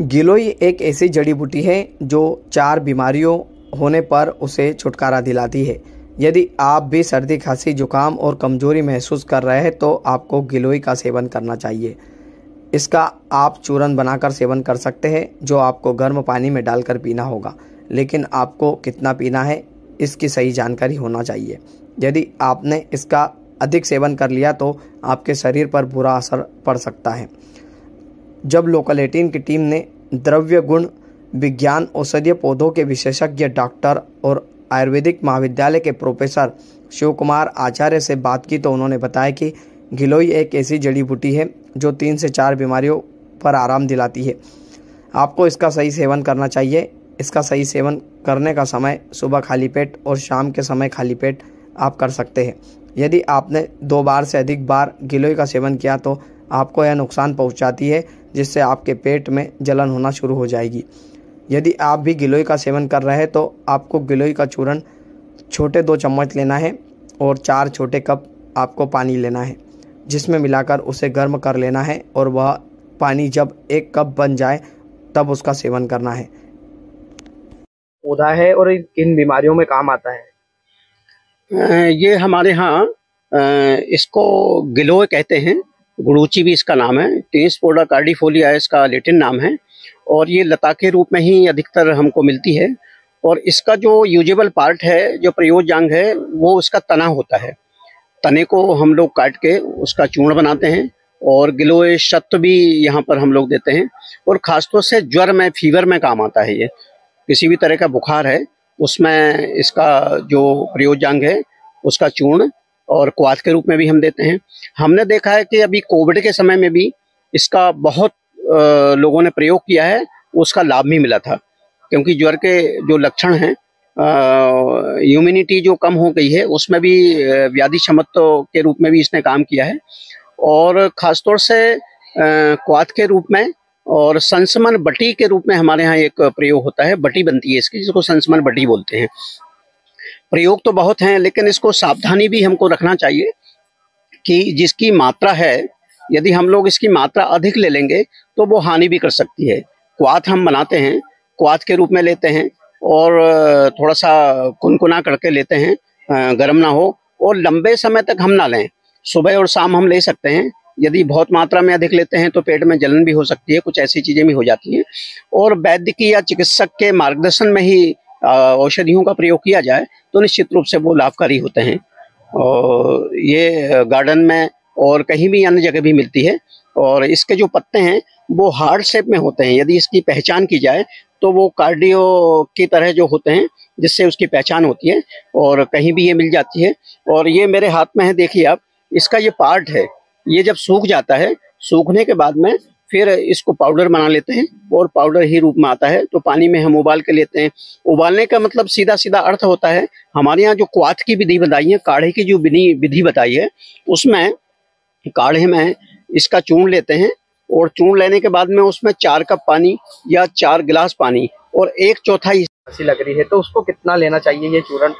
गिलोय एक ऐसी जड़ी बूटी है जो 4 बीमारियों होने पर उसे छुटकारा दिलाती है। यदि आप भी सर्दी, खांसी, जुकाम और कमजोरी महसूस कर रहे हैं तो आपको गिलोय का सेवन करना चाहिए। इसका आप चूर्ण बनाकर सेवन कर सकते हैं, जो आपको गर्म पानी में डालकर पीना होगा, लेकिन आपको कितना पीना है इसकी सही जानकारी होना चाहिए। यदि आपने इसका अधिक सेवन कर लिया तो आपके शरीर पर बुरा असर पड़ सकता है। जब लोकल 18 की टीम ने द्रव्य गुण विज्ञान औषधीय पौधों के विशेषज्ञ डॉक्टर और आयुर्वेदिक महाविद्यालय के प्रोफेसर शिव कुमार आचार्य से बात की तो उन्होंने बताया कि गिलोय एक ऐसी जड़ी बूटी है जो 3 से 4 बीमारियों पर आराम दिलाती है। आपको इसका सही सेवन करना चाहिए। इसका सही सेवन करने का समय सुबह खाली पेट और शाम के समय खाली पेट आप कर सकते हैं। यदि आपने 2 बार से अधिक बार गिलोय का सेवन किया तो आपको यह नुकसान पहुंचाती है, जिससे आपके पेट में जलन होना शुरू हो जाएगी। यदि आप भी गिलोय का सेवन कर रहे हैं तो आपको गिलोय का चूर्ण छोटे 2 चम्मच लेना है और 4 छोटे कप आपको पानी लेना है, जिसमें मिलाकर उसे गर्म कर लेना है और वह पानी जब 1 कप बन जाए तब उसका सेवन करना है। पौधा है और किन बीमारियों में काम आता है? ये हमारे यहाँ इसको गिलोय कहते हैं, गुड़ूची भी इसका नाम है। टेनिसपोडा कार्डिफोलिया इसका लैटिन नाम है और ये लता के रूप में ही अधिकतर हमको मिलती है। और इसका जो यूजेबल पार्ट है, जो प्रयोज्य अंग है, वो इसका तना होता है। तने को हम लोग काट के उसका चूर्ण बनाते हैं और गिलोय शब्द भी यहाँ पर हम लोग देते हैं। और खासतौर से ज्वर में, फीवर में काम आता है। ये किसी भी तरह का बुखार है उसमें इसका जो प्रयोज्य अंग है उसका चूर्ण और क्वाथ के रूप में भी हम देते हैं। हमने देखा है कि अभी कोविड के समय में भी इसका बहुत लोगों ने प्रयोग किया है, उसका लाभ भी मिला था। क्योंकि ज्वर के जो लक्षण हैं, इम्यूनिटी जो कम हो गई है, उसमें भी व्याधि शमत्व के रूप में भी इसने काम किया है। और ख़ासतौर से क्वाथ के रूप में और संसमन बटी के रूप में हमारे यहाँ एक प्रयोग होता है। बटी बनती है इसकी, जिसको संसमन बटी बोलते हैं। प्रयोग तो बहुत हैं, लेकिन इसको सावधानी भी हमको रखना चाहिए कि जिसकी मात्रा है, यदि हम लोग इसकी मात्रा अधिक ले लेंगे तो वो हानि भी कर सकती है। क्वाथ हम बनाते हैं, क्वाथ के रूप में लेते हैं और थोड़ा सा कुनकुना करके लेते हैं, गर्म ना हो, और लंबे समय तक हम ना लें। सुबह और शाम हम ले सकते हैं। यदि बहुत मात्रा में अधिक लेते हैं तो पेट में जलन भी हो सकती है, कुछ ऐसी चीज़ें भी हो जाती हैं। और वैद्य की या चिकित्सक के मार्गदर्शन में ही औषधियों का प्रयोग किया जाए तो निश्चित रूप से वो लाभकारी होते हैं। और ये गार्डन में और कहीं भी अन्य जगह भी मिलती है। और इसके जो पत्ते हैं वो हार्ट शेप में होते हैं। यदि इसकी पहचान की जाए तो वो कार्डियो की तरह जो होते हैं, जिससे उसकी पहचान होती है। और कहीं भी ये मिल जाती है। और ये मेरे हाथ में है, देखिए आप, इसका ये पार्ट है। ये जब सूख जाता है, सूखने के बाद में फिर इसको पाउडर बना लेते हैं और पाउडर ही रूप में आता है तो पानी में हम उबाल के लेते हैं। उबालने का मतलब सीधा सीधा अर्थ होता है, हमारे यहाँ जो क्वाथ की विधि बताई है, काढ़े की जो विधि बताई है, उसमें काढ़े में इसका चूर्ण लेते हैं और चूर्ण लेने के बाद में उसमें 4 कप पानी या 4 गिलास पानी और 1/4 ऐसी लग रही है तो उसको कितना लेना चाहिए, ये चूर्ण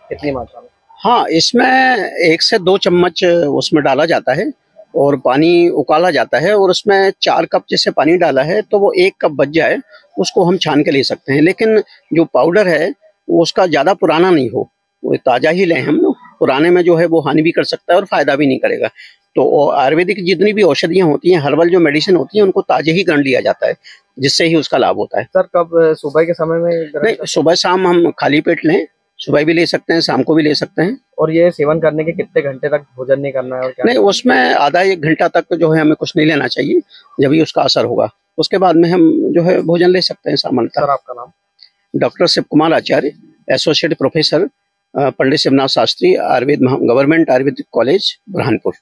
कितनी मात्रा में? हाँ, इसमें 1 से 2 चम्मच उसमें डाला जाता है और पानी उकाला जाता है। और उसमें 4 कप जैसे पानी डाला है तो वो 1 कप बच जाए, उसको हम छान के ले सकते हैं। लेकिन जो पाउडर है वो उसका ज़्यादा पुराना नहीं हो, वो ताज़ा ही लें हम लोग। पुराने में जो है वो हानि भी कर सकता है और फ़ायदा भी नहीं करेगा। तो आयुर्वेदिक जितनी भी औषधियाँ होती हैं, हर्बल जो मेडिसिन होती हैं, उनको ताज़े ही ग्रहण लिया जाता है, जिससे ही उसका लाभ होता है। सर, कब सुबह के समय में? नहीं, सुबह शाम हम खाली पेट लें। सुबह भी ले सकते हैं, शाम को भी ले सकते हैं। और ये सेवन करने के कितने घंटे तक भोजन नहीं करना है और क्या? नहीं, उसमें आधा 1 घंटा तक जो है हमें कुछ नहीं लेना चाहिए, जब भी उसका असर होगा उसके बाद में हम जो है भोजन ले सकते हैं सामान्यतः। सर, आपका नाम? डॉक्टर शिव कुमार आचार्य, एसोसिएट प्रोफेसर, पंडित शिवनाथ शास्त्री आयुर्वेद गवर्नमेंट आयुर्वेदिक कॉलेज, बुरहानपुर।